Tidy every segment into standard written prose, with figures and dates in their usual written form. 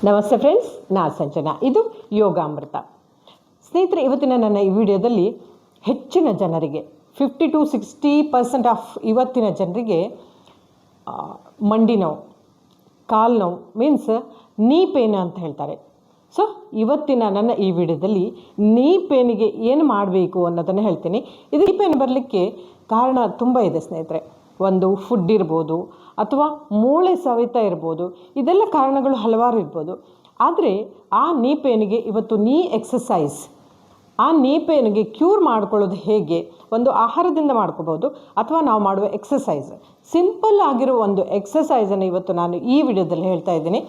ನಮಸ್ತೆ ಫ್ರೆಂಡ್ಸ್, ನಾ ಸಂಜನಾ. ಇದು ಯೋಗಾಮೃತ. ಸ್ನೇಹಿತರೆ, ಇವತ್ತಿನ ನನ್ನ ಈ ವಿಡಿಯೋದಲ್ಲಿ ಹೆಚ್ಚಿನ ಜನರಿಗೆ 50 to 60% ಆಫ್ ಇವತ್ತಿನ ಜನರಿಗೆ ಮಂಡಿ ನೋವು, ಕಾಲು ನೋವು, ಮೀನ್ಸ್ ನೀ ಪೇನ್ ಅಂತ ಹೇಳ್ತಾರೆ. ಸೊ ಇವತ್ತಿನ ನನ್ನ ಈ ವಿಡಿಯೋದಲ್ಲಿ ನೀ ಪೇನಿಗೆ ಏನು ಮಾಡಬೇಕು ಅನ್ನೋದನ್ನು ಹೇಳ್ತೀನಿ. ಇದು ನೀ ಪೇನ್ ಬರಲಿಕ್ಕೆ ಕಾರಣ ತುಂಬ ಇದೆ ಸ್ನೇಹಿತರೆ. ಒಂದು ಫುಡ್ ಇರ್ಬೋದು, ಅಥವಾ ಮೂಳೆ ಸವೆತ ಇರ್ಬೋದು. ಇದೆಲ್ಲ ಕಾರಣಗಳು ಹಲವಾರು ಇರ್ಬೋದು. ಆದರೆ ಆ ನೀ ಪೇನಿಗೆ ಇವತ್ತು ನೀ ಎಕ್ಸಸೈಸ್, ಆ ನೀ ಪೇನಿಗೆ ಕ್ಯೂರ್ ಮಾಡ್ಕೊಳ್ಳೋದು ಹೇಗೆ, ಒಂದು ಆಹಾರದಿಂದ ಮಾಡ್ಕೋಬೋದು ಅಥವಾ ನಾವು ಮಾಡುವ ಎಕ್ಸಸೈಸ್, ಸಿಂಪಲ್ ಆಗಿರೋ ಒಂದು ಎಕ್ಸಸೈಸನ್ನು ಇವತ್ತು ನಾನು ಈ ವಿಡಿಯೋದಲ್ಲಿ ಹೇಳ್ತಾ ಇದ್ದೀನಿ.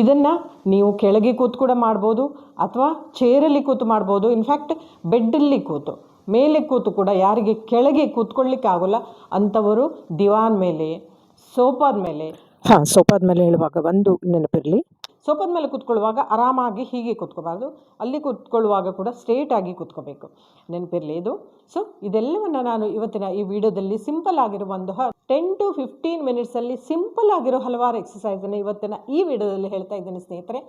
ಇದನ್ನು ನೀವು ಕೆಳಗೆ ಕೂತು ಕೂಡ ಮಾಡ್ಬೋದು, ಅಥವಾ ಚೇರಲ್ಲಿ ಕೂತು ಮಾಡ್ಬೋದು. ಇನ್ಫ್ಯಾಕ್ಟ್ ಬೆಡ್ಡಲ್ಲಿ ಕೂತು, ಮೇಲೆ ಕೂತು ಕೂಡ, ಯಾರಿಗೆ ಕೆಳಗೆ ಕೂತ್ಕೊಳ್ಳಿಕ್ಕೆ ಆಗೋಲ್ಲ ಅಂಥವರು ದಿವಾನ್ ಮೇಲೆ, ಸೋಫಾದ ಮೇಲೆ, ಸೋಫಾದ ಮೇಲೆ ಹೇಳುವಾಗ ಒಂದು ನೆನಪಿರಲಿ, ಸೋಫಾದ ಮೇಲೆ ಕೂತ್ಕೊಳ್ಳುವಾಗ ಆರಾಮಾಗಿ ಹೀಗೆ ಕೂತ್ಕೋಬಾರ್ದು, ಅಲ್ಲಿ ಕೂತ್ಕೊಳ್ಳುವಾಗ ಕೂಡ ಸ್ಟ್ರೇಟಾಗಿ ಕೂತ್ಕೋಬೇಕು, ನೆನಪಿರಲಿ ಇದು. ಸೊ ಇದೆಲ್ಲವನ್ನು ನಾನು ಇವತ್ತಿನ ಈ ವಿಡಿಯೋದಲ್ಲಿ ಸಿಂಪಲ್ ಆಗಿರೋ ಒಂದು 10 to 15 ಮಿನಿಟ್ಸಲ್ಲಿ ಸಿಂಪಲ್ ಆಗಿರೋ ಹಲವಾರು ಎಕ್ಸಸೈಸನ್ನು ಇವತ್ತಿನ ಈ ವಿಡಿಯೋದಲ್ಲಿ ಹೇಳ್ತಾ ಇದ್ದೀನಿ ಸ್ನೇಹಿತರೆ.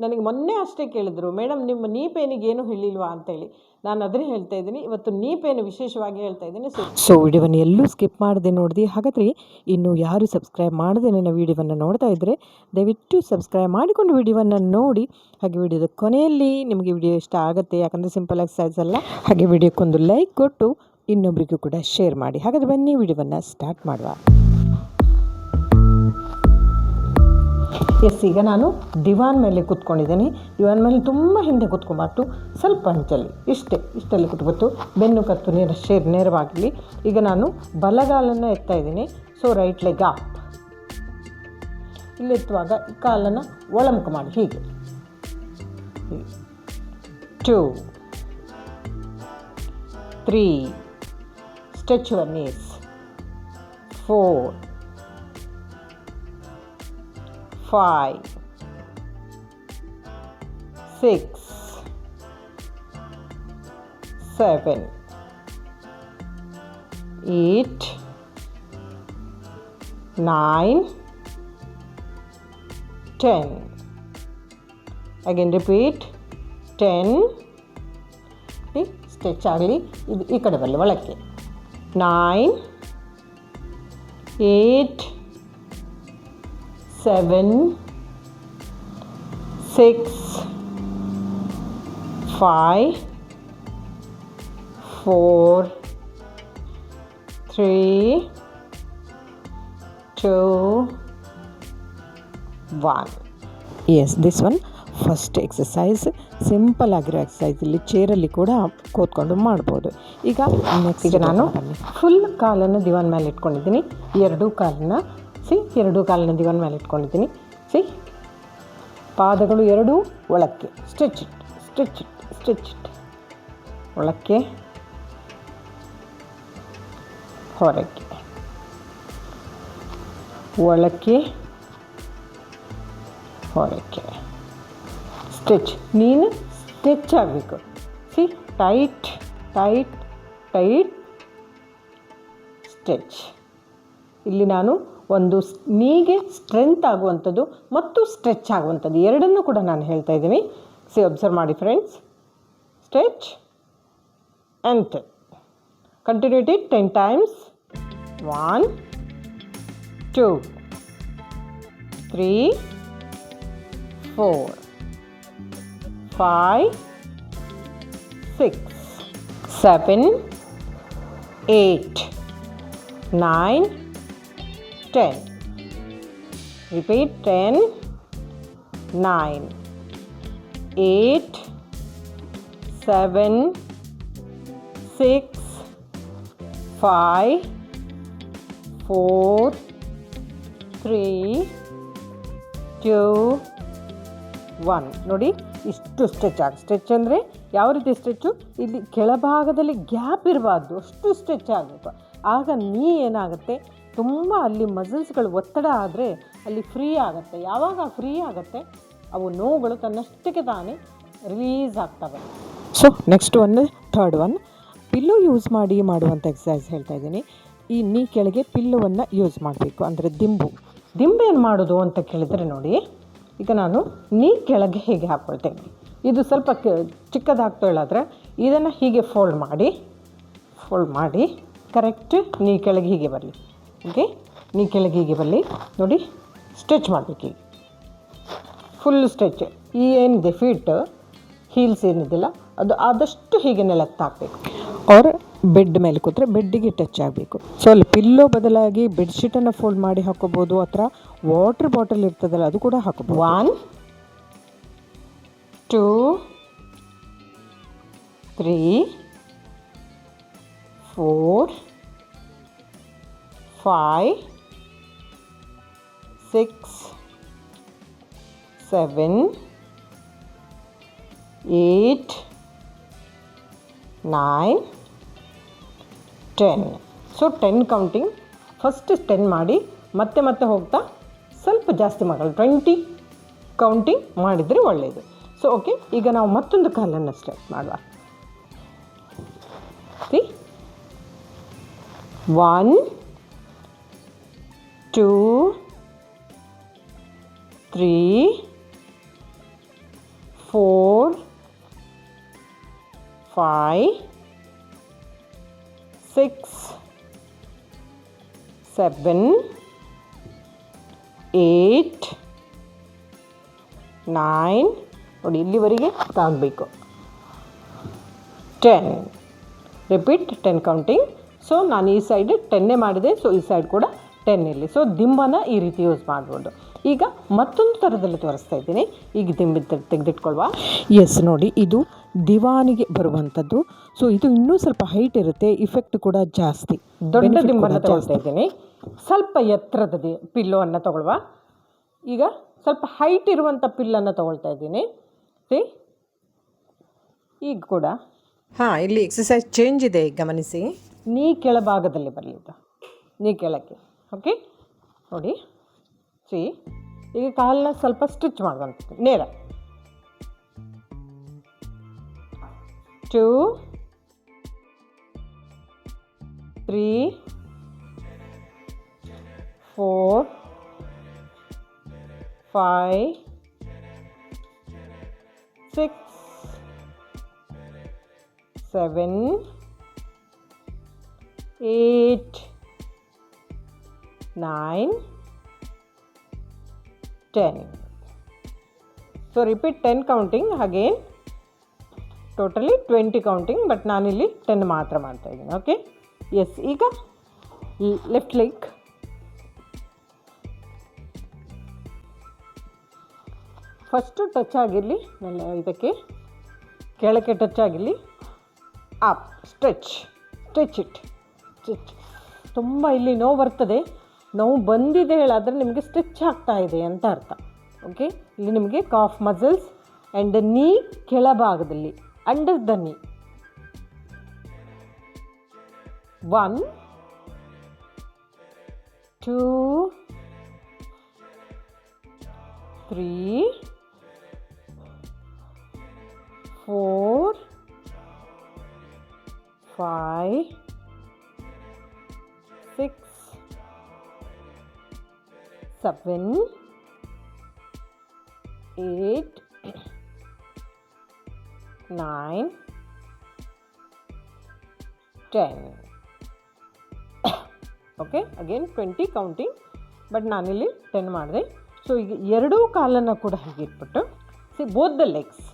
ನನಗೆ ಮೊನ್ನೆ ಅಷ್ಟೇ ಕೇಳಿದ್ರು, ಮೇಡಮ್ ನಿಮ್ಮ ನೀ ಪೇನಿಗೆ ಏನು ಹೇಳಿಲ್ವಾ ಅಂತೇಳಿ. ನಾನು ಅದನ್ನೇ ಹೇಳ್ತಾ ಇದ್ದೀನಿ, ಇವತ್ತು ನೀ ಪೇನ್ ವಿಶೇಷವಾಗಿ ಹೇಳ್ತಾ ಇದ್ದೀನಿ. ಸೊ ವಿಡಿಯೋವನ್ನು ಎಲ್ಲೂ ಸ್ಕಿಪ್ ಮಾಡದೆ ನೋಡಿದೆ. ಹಾಗಾದರೆ ಇನ್ನು ಯಾರು ಸಬ್ಸ್ಕ್ರೈಬ್ ಮಾಡದೆ ನನ್ನ ವಿಡಿಯೋವನ್ನು ನೋಡ್ತಾ ಇದ್ದರೆ ದಯವಿಟ್ಟು ಸಬ್ಸ್ಕ್ರೈಬ್ ಮಾಡಿಕೊಂಡು ವಿಡಿಯೋವನ್ನು ನೋಡಿ. ಹಾಗೆ ವಿಡಿಯೋದ ಕೊನೆಯಲ್ಲಿ ನಿಮಗೆ ವಿಡಿಯೋ ಇಷ್ಟ ಆಗುತ್ತೆ, ಯಾಕಂದರೆ ಸಿಂಪಲ್ ಎಕ್ಸಸೈಸ್ ಅಲ್ಲ. ಹಾಗೆ ವಿಡಿಯೋಕ್ಕೊಂದು ಲೈಕ್ ಕೊಟ್ಟು ಇನ್ನೊಬ್ಬರಿಗೂ ಕೂಡ ಶೇರ್ ಮಾಡಿ. ಹಾಗಾದರೆ ಬನ್ನಿ ವಿಡಿಯೋವನ್ನು ಸ್ಟಾರ್ಟ್ ಮಾಡುವ. ಈಗ ನಾನು ದಿವಾನ್ ಮೇಲೆ ಕೂತ್ಕೊಂಡಿದ್ದೀನಿ. ದಿವಾನ್ ಮೇಲೆ ತುಂಬ ಹಿಂದೆ ಕೂತ್ಕೊಬಾರ್ದು, ಸ್ವಲ್ಪ ಅಂಚಲ್ಲಿ ಇಷ್ಟಲ್ಲಿ ಕೂತ್ಕೊತ್ತು. ಬೆನ್ನು ಕತ್ತು ನೇರವಾಗಿರಲಿ. ಈಗ ನಾನು ಬಲಗಾಲನ್ನು ಎತ್ತಾ ಇದ್ದೀನಿ. So right leg up. ಇಲ್ಲಿ ಎತ್ತುವಾಗ ಈ ಕಾಲನ್ನು ಒಳಮುಖ ಮಾಡಿ ಹೀಗೆ. 2 3 stretch your knees. 4 5 6 7 8 9 10. Again repeat. 10. Stretch ಆಗಲಿ. ಇದು ಈ ಕಡೆ ಬರಲಿ ಒಳಕ್ಕೆ. 9 8 7 6 5 4 3 2 1. Yes, this one first exercise. Simple ಆಗಿರೋ ಎಕ್ಸಸೈಸ್. ಇಲ್ಲಿ ಚೇರಲ್ಲಿ ಕೂಡ ಕೂತ್ಕೊಂಡು ಮಾಡ್ಬೋದು. ಈಗ ನಾನು ಫುಲ್ ಕಾಲನ್ನು ದಿವಾನ್ ಮೇಲೆ ಇಟ್ಕೊಂಡಿದ್ದೀನಿ. ಎರಡೂ ಕಾಲನ್ನು ದಿವಾನ್ ಮೇಲೆ ಇಟ್ಕೊಂಡಿದ್ದೀನಿ. ಪಾದಗಳು ಎರಡೂ ಒಳಕ್ಕೆ. ಸ್ಟ್ರೆಚ್ ಇಟ್ ಒಳಕ್ಕೆ, ಹೊರಕ್ಕೆ, ಒಳಕ್ಕೆ, ಹೊರಕ್ಕೆ. ಸ್ಟ್ರೆಚ್. ನೀನು ಸ್ಟ್ರೆಚ್ ಆಗಬೇಕು. Tight stretch. ಇಲ್ಲಿ ನಾನು ಒಂದು ನೀಗೆ ಸ್ಟ್ರೆಂತ್ ಆಗುವಂಥದ್ದು ಮತ್ತು ಸ್ಟ್ರೆಚ್ ಆಗುವಂಥದ್ದು ಎರಡನ್ನೂ ಕೂಡ ನಾನು ಹೇಳ್ತಾ ಇದ್ದೀನಿ. ಅಬ್ಸರ್ವ್ ಮಾಡಿ friends. Stretch and continue it 10 times. 1 2 3 4 5 6 7 8 9 10. Repeat. 10 9 8 7 6 5 4 3 2 1. ನೋಡಿ, ಇಷ್ಟು ಸ್ಟ್ರೆಚ್ ಅಂದರೆ ಯಾವ ರೀತಿ ಸ್ಟ್ರೆಚ್ಚು? ಇಲ್ಲಿ ಕೆಳಭಾಗದಲ್ಲಿ ಗ್ಯಾಪ್ ಇರಬಾರ್ದು, ಅಷ್ಟು ಸ್ಟ್ರೆಚ್ ಆಗಬೇಕು. ಆಗ ನೀ ಏನಾಗುತ್ತೆ, ತುಂಬ ಅಲ್ಲಿ ಮಸಲ್ಸ್ಗಳು ಒತ್ತಡ ಆದರೆ ಅಲ್ಲಿ ಫ್ರೀ ಆಗುತ್ತೆ. ಯಾವಾಗ ಫ್ರೀ ಆಗುತ್ತೆ ಅವು ನೋವುಗಳು ತನ್ನಷ್ಟಕ್ಕೆ ತಾನೇ ರಿಲೀಸ್ ಆಗ್ತವೆ. So next one, third one, pillow use ಮಾಡಿ ಮಾಡುವಂಥ ಎಕ್ಸಸೈಸ್ ಹೇಳ್ತಾ ಇದ್ದೀನಿ. ಈ ನೀ ಕೆಳಗೆ ಪಿಲ್ಲೋವನ್ನು ಯೂಸ್ ಮಾಡಬೇಕು, ಅಂದರೆ ದಿಂಬು ಏನು ಮಾಡೋದು ಅಂತ ಕೇಳಿದರೆ ನೋಡಿ, ಈಗ ನಾನು ನೀ ಕೆಳಗೆ ಹೀಗೆ ಹಾಕ್ಕೊಳ್ತೇನೆ. ಇದು ಸ್ವಲ್ಪ ಚಿಕ್ಕದು ಹಾಕ್ತೇಳಾದರೆ ಇದನ್ನು ಹೀಗೆ ಫೋಲ್ಡ್ ಮಾಡಿ ಕರೆಕ್ಟ್ ನೀ ಕೆಳಗೆ ಹೀಗೆ ಬರಲಿ. ಓಕೆ, ನೀ ಕೆಳಗೆ ಹೀಗೆ ಬರಲಿ. ನೋಡಿ, ಸ್ಟ್ರೆಚ್ ಮಾಡಬೇಕು. ಈಗ ಫುಲ್ ಸ್ಟ್ರೆಚ್. ಈ ಏನಿದೆ ಫೀಟ್ ಹೀಲ್ಸ್ ಏನಿದೆಯಲ್ಲ ಅದು ಆದಷ್ಟು ಹೀಗೆ ನೆಲಕ್ಕೆ ಹಾಕಬೇಕು. ಅವ್ರ ಬೆಡ್ ಮೇಲೆ ಕೂತ್ರೆ ಬೆಡ್ಡಿಗೆ ಟಚ್ ಆಗಬೇಕು. ಸೊ ಅಲ್ಲಿ ಪಿಲ್ಲೋ ಬದಲಾಗಿ ಬೆಡ್ಶೀಟನ್ನು ಫೋಲ್ಡ್ ಮಾಡಿ ಹಾಕೋಬೋದು, ಅಥವಾ ವಾಟರ್ ಬಾಟಲ್ ಇರ್ತದಲ್ಲ ಅದು ಕೂಡ ಹಾಕೋಬೋದು. 1 2 3 4 5 6 7 8 9 10. So 10 counting. ಫಸ್ಟ್ 10 ಮಾಡಿ ಮತ್ತೆ ಹೋಗ್ತಾ ಸ್ವಲ್ಪ ಜಾಸ್ತಿ ಮಾಡಲ್ಲ, 20 ಕೌಂಟಿಂಗ್ ಮಾಡಿದರೆ ಒಳ್ಳೆಯದು. ಸೊ ಓಕೆ, ಈಗ ನಾವು ಮತ್ತೊಂದು ಕಾಲನ್ನು ಸ್ಟಾರ್ಟ್ ಮಾಡುವ. 1 2 3 4 5 6 7 8 9 ನೋಡಿ ಇಲ್ಲಿವರೆಗೆ ತಾಗಬೇಕು. 10. Repeat 10 counting. ಸೊ ನಾನು ಈ ಸೈಡ್ 10 ಮಾಡಿದೆ, ಸೊ ಈ ಸೈಡ್ ಕೂಡ 10 ಇರಲಿ. ಸೊ ದಿಂಬನ ಈ ರೀತಿ ಯೂಸ್ ಮಾಡ್ಬೋದು. ಈಗ ಮತ್ತೊಂದು ಥರದಲ್ಲಿ ತೋರಿಸ್ತಾ ಇದ್ದೀನಿ. ಈಗ ದಿಂಬಿ ತೆಗೆದಿಟ್ಕೊಳ್ವಾ. ಎಸ್, ನೋಡಿ ಇದು ದಿವಾನಿಗೆ ಬರುವಂಥದ್ದು. ಸೊ ಇದು ಇನ್ನೂ ಸ್ವಲ್ಪ ಹೈಟ್ ಇರುತ್ತೆ, ಇಫೆಕ್ಟ್ ಕೂಡ ಜಾಸ್ತಿ. ದೊಡ್ಡ ದಿಂಬನ್ನು ತಗೊಳ್ತಾ ಇದ್ದೀನಿ. ಸ್ವಲ್ಪ ಎತ್ತರದ ಪಿಲ್ಲೋವನ್ನು ತಗೊಳ್ವಾ. ಈಗ ಸ್ವಲ್ಪ ಹೈಟ್ ಇರುವಂಥ ಪಿಲ್ಲನ್ನು ತಗೊಳ್ತಾ ಇದ್ದೀನಿ. ಈಗ ಕೂಡ ಇಲ್ಲಿ ಎಕ್ಸಸೈಸ್ ಚೇಂಜ್ ಇದೆ, ಗಮನಿಸಿ. ನೀ ಕೆಳಭಾಗದಲ್ಲಿ ಬರಲಿ, ನೀ ಕೆಳಕ್ಕೆ. ಓಕೆ, ನೋಡಿ ಈಗ ಕಾಲನ್ನ ಸ್ವಲ್ಪ ಸ್ಟಿಚ್ ಮಾಡುವಂಥದ್ದು ನೇರ. 2 3 4 5 6 7 8 9 10. So repeat 10 counting again. Totally 20 counting, but ನಾನಿಲ್ಲಿ 10 ಮಾತ್ರ ಮಾಡ್ತಾ ಇದ್ದೀನಿ. Okay, yes. ಈಗ ಲೆಫ್ಟ್ ಲೆಗ್ ಫಸ್ಟು ಟಚ್ ಆಗಿರಲಿ, ಇದಕ್ಕೆ ಕೆಳಕ್ಕೆ ಟಚ್ ಆಗಿರಲಿ. Up, stretch it. ತುಂಬ ಇಲ್ಲಿ ನೋವು ಬರ್ತದೆ. ನೋವು ಬಂದಿದೆ ಹೇಳಾದರೆ ನಿಮಗೆ ಸ್ಟ್ರೆಚ್ ಆಗ್ತಾ ಇದೆ ಅಂತ ಅರ್ಥ. ಓಕೆ, ಇಲ್ಲಿ ನಿಮಗೆ ಕಾಫ್ ಮಸಲ್ಸ್ ಆ್ಯಂಡ್ ನೀ ಕೆಳಭಾಗದಲ್ಲಿ ಅಂಡರ್ ದ ನೀ. 1 2 3 4 5 6 7 8 9 10. ಓಕೆ, ಅಗೇನ್ 20 ಕೌಂಟಿಂಗ್, ಬಟ್ ನಾನಿಲ್ಲಿ 10 ಮಾಡಿದೆ. ಸೊ ಈಗ ಎರಡೂ ಕಾಲನ್ನು ಕೂಡ ಹೀಗೆ ಇಟ್ಬಿಟ್ಟು both the legs.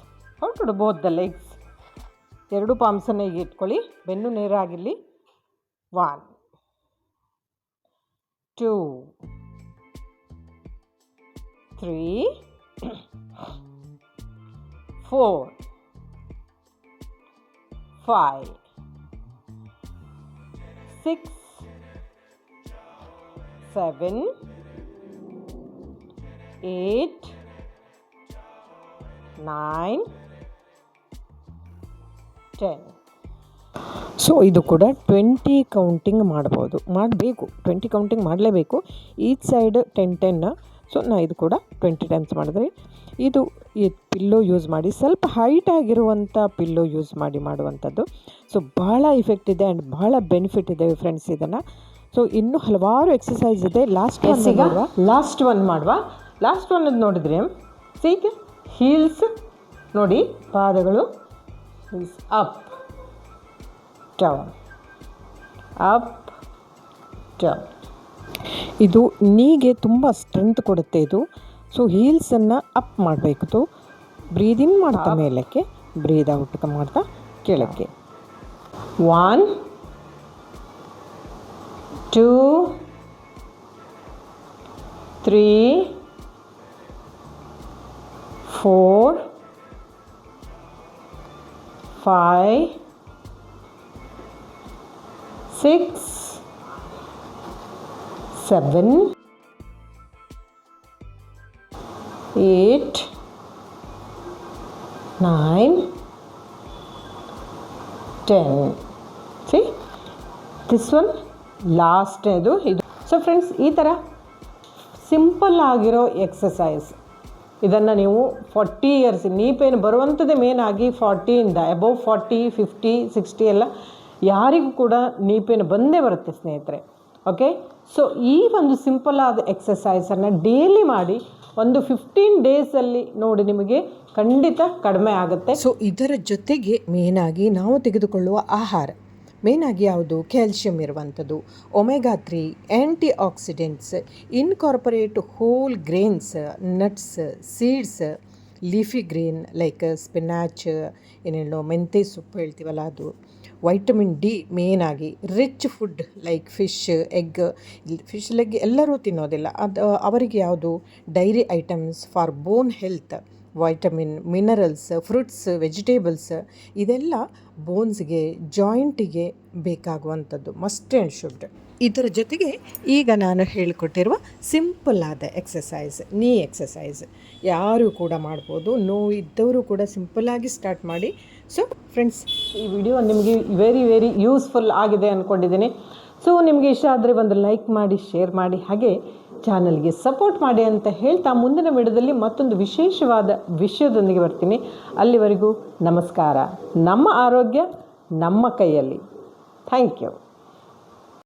How to do both the legs. ಎರಡು ಪಾಮ್ಸನ್ನು ಹೀಗೆ ಇಟ್ಕೊಳ್ಳಿ, ಬೆನ್ನು ನೇರ ಆಗಿರಲಿ. 1 2 3 4 5 6 7 8 9 10. ಸೊ ಇದು ಕೂಡ 20 ಕೌಂಟಿಂಗ್ ಮಾಡಬೇಕು. 20 ಕೌಂಟಿಂಗ್ ಮಾಡಲೇಬೇಕು. Each side 10. ಸೊ ನಾ ಇದು ಕೂಡ 20 ಟೈಮ್ಸ್ ಮಾಡಿದ್ರೆ, ಇದು ಈ ಪಿಲ್ಲೋ ಯೂಸ್ ಮಾಡಿ, ಸ್ವಲ್ಪ ಹೈಟ್ ಆಗಿರುವಂಥ ಪಿಲ್ಲೋ ಯೂಸ್ ಮಾಡಿ ಮಾಡುವಂಥದ್ದು. ಸೊ ಭಾಳ ಇಫೆಕ್ಟ್ ಇದೆ ಆ್ಯಂಡ್ ಭಾಳ ಬೆನಿಫಿಟ್ ಇದೆ ಫ್ರೆಂಡ್ಸ್ ಇದನ್ನು. ಸೊ ಇನ್ನೂ ಹಲವಾರು ಎಕ್ಸಸೈಸ್ ಇದೆ. ಲಾಸ್ಟ್ ಒನ್ ಮಾಡುವ. ಲಾಸ್ಟ್ ಒನ್ ನೋಡಿದರೆ ಸೀಕೆ ಹೀಲ್ಸ್ ನೋಡಿ, ಪಾದಗಳು ಅಪ್ ಡೌನ್ ಅಪ್ ಡೌನ್. ಇದು ನೀಗೆ ತುಂಬ ಸ್ಟ್ರೆಂತ್ ಕೊಡುತ್ತೆ ಇದು. ಸೊ ಹೀಲ್ಸನ್ನು ಅಪ್ ಮಾಡಬೇಕು. ಬ್ರೀದ್ ಇನ್ ಮಾಡ್ತಾ ಮೇಲಕ್ಕೆ, ಬ್ರೀದ್ ಔಟ್ ಮಾಡ್ತಾ ಕೆಳಕ್ಕೆ. 1 2 3 4 5 6 7 8 9 10. ಸಿ ದಿಸ್ ಒನ್ ಲಾಸ್ಟ್ನೇದು ಇದು. ಸೊ ಫ್ರೆಂಡ್ಸ್, ಈ ಥರ ಸಿಂಪಲ್ ಆಗಿರೋ ಎಕ್ಸಸೈಸ್ ಇದನ್ನು ನೀವು 40 ಇಯರ್ಸ್ ನೀ ಪೇನ್ ಬರುವಂಥದ್ದೇ ಮೇನ್ ಆಗಿ 40ಇಂದ ಅಬೌವ್ 40 50 60 ಎಲ್ಲ ಯಾರಿಗೂ ಕೂಡ ನೀ ಪೇನ್ ಬಂದೇ ಬರುತ್ತೆ ಸ್ನೇಹಿತರೆ. ಓಕೆ, ಸೊ ಈ ಒಂದು ಸಿಂಪಲ್ ಆದ ಎಕ್ಸಸೈಸನ್ನು ಡೈಲಿ ಮಾಡಿ ಒಂದು 15 ಡೇಸಲ್ಲಿ ನೋಡಿ ನಿಮಗೆ ಖಂಡಿತ ಕಡಿಮೆ ಆಗುತ್ತೆ. ಸೊ ಇದರ ಜೊತೆಗೆ ಮೇನಾಗಿ ನಾವು ತೆಗೆದುಕೊಳ್ಳುವ ಆಹಾರ ಮೇನಾಗಿ ಯಾವುದು, ಕ್ಯಾಲ್ಶಿಯಂ ಇರುವಂಥದ್ದು, omega 3, antioxidants, incorporate whole grains, nuts, seeds, leafy green like spinach, ಏನೇನೋ ಮೆಂತೆ ಸೊಪ್ಪು ಹೇಳ್ತೀವಲ್ಲ ಅದು, ವೈಟಮಿನ್ ಡಿ ಮೇನಾಗಿ, rich food like fish, egg. Fish leg ಎಲ್ಲರೂ ತಿನ್ನೋದಿಲ್ಲ, ಅದು ಅವರಿಗೆ ಯಾವುದು, dairy items for bone health, vitamin, minerals, fruits, vegetables, ಇದೆಲ್ಲ ಬೋನ್ಸ್ಗೆ, ಜಾಯಿಂಟಿಗೆ ಬೇಕಾಗುವಂಥದ್ದು ಮಸ್ಟ್ ಆ್ಯಂಡ್ ಶುಡ್. ಇದರ ಜೊತೆಗೆ ಈಗ ನಾನು ಹೇಳಿಕೊಟ್ಟಿರುವ ಸಿಂಪಲ್ ಆದ ಎಕ್ಸಸೈಸ್, ನೀ ಎಕ್ಸಸೈಸ್ ಯಾರು ಕೂಡ ಮಾಡ್ಬೋದು, ನೋವು ಇದ್ದವರು ಕೂಡ ಸಿಂಪಲ್ಲಾಗಿ ಸ್ಟಾರ್ಟ್ ಮಾಡಿ. ಸೊ ಫ್ರೆಂಡ್ಸ್, ಈ ವಿಡಿಯೋ ನಿಮಗೆ ವೆರಿ ಯೂಸ್ಫುಲ್ ಆಗಿದೆ ಅಂದ್ಕೊಂಡಿದ್ದೀನಿ. ಸೊ ನಿಮಗೆ ಇಷ್ಟ ಆದರೆ ಒಂದು ಲೈಕ್ ಮಾಡಿ, ಶೇರ್ ಮಾಡಿ, ಹಾಗೆ ಚಾನಲ್ಗೆ ಸಪೋರ್ಟ್ ಮಾಡಿ ಅಂತ ಹೇಳ್ತಾ ಮುಂದಿನ ವಿಡಿಯೋದಲ್ಲಿ ಮತ್ತೊಂದು ವಿಶೇಷವಾದ ವಿಷಯದೊಂದಿಗೆ ಬರ್ತೀನಿ. ಅಲ್ಲಿವರೆಗೂ ನಮಸ್ಕಾರ. ನಮ್ಮ ಆರೋಗ್ಯ ನಮ್ಮ ಕೈಯಲ್ಲಿ. Thank you.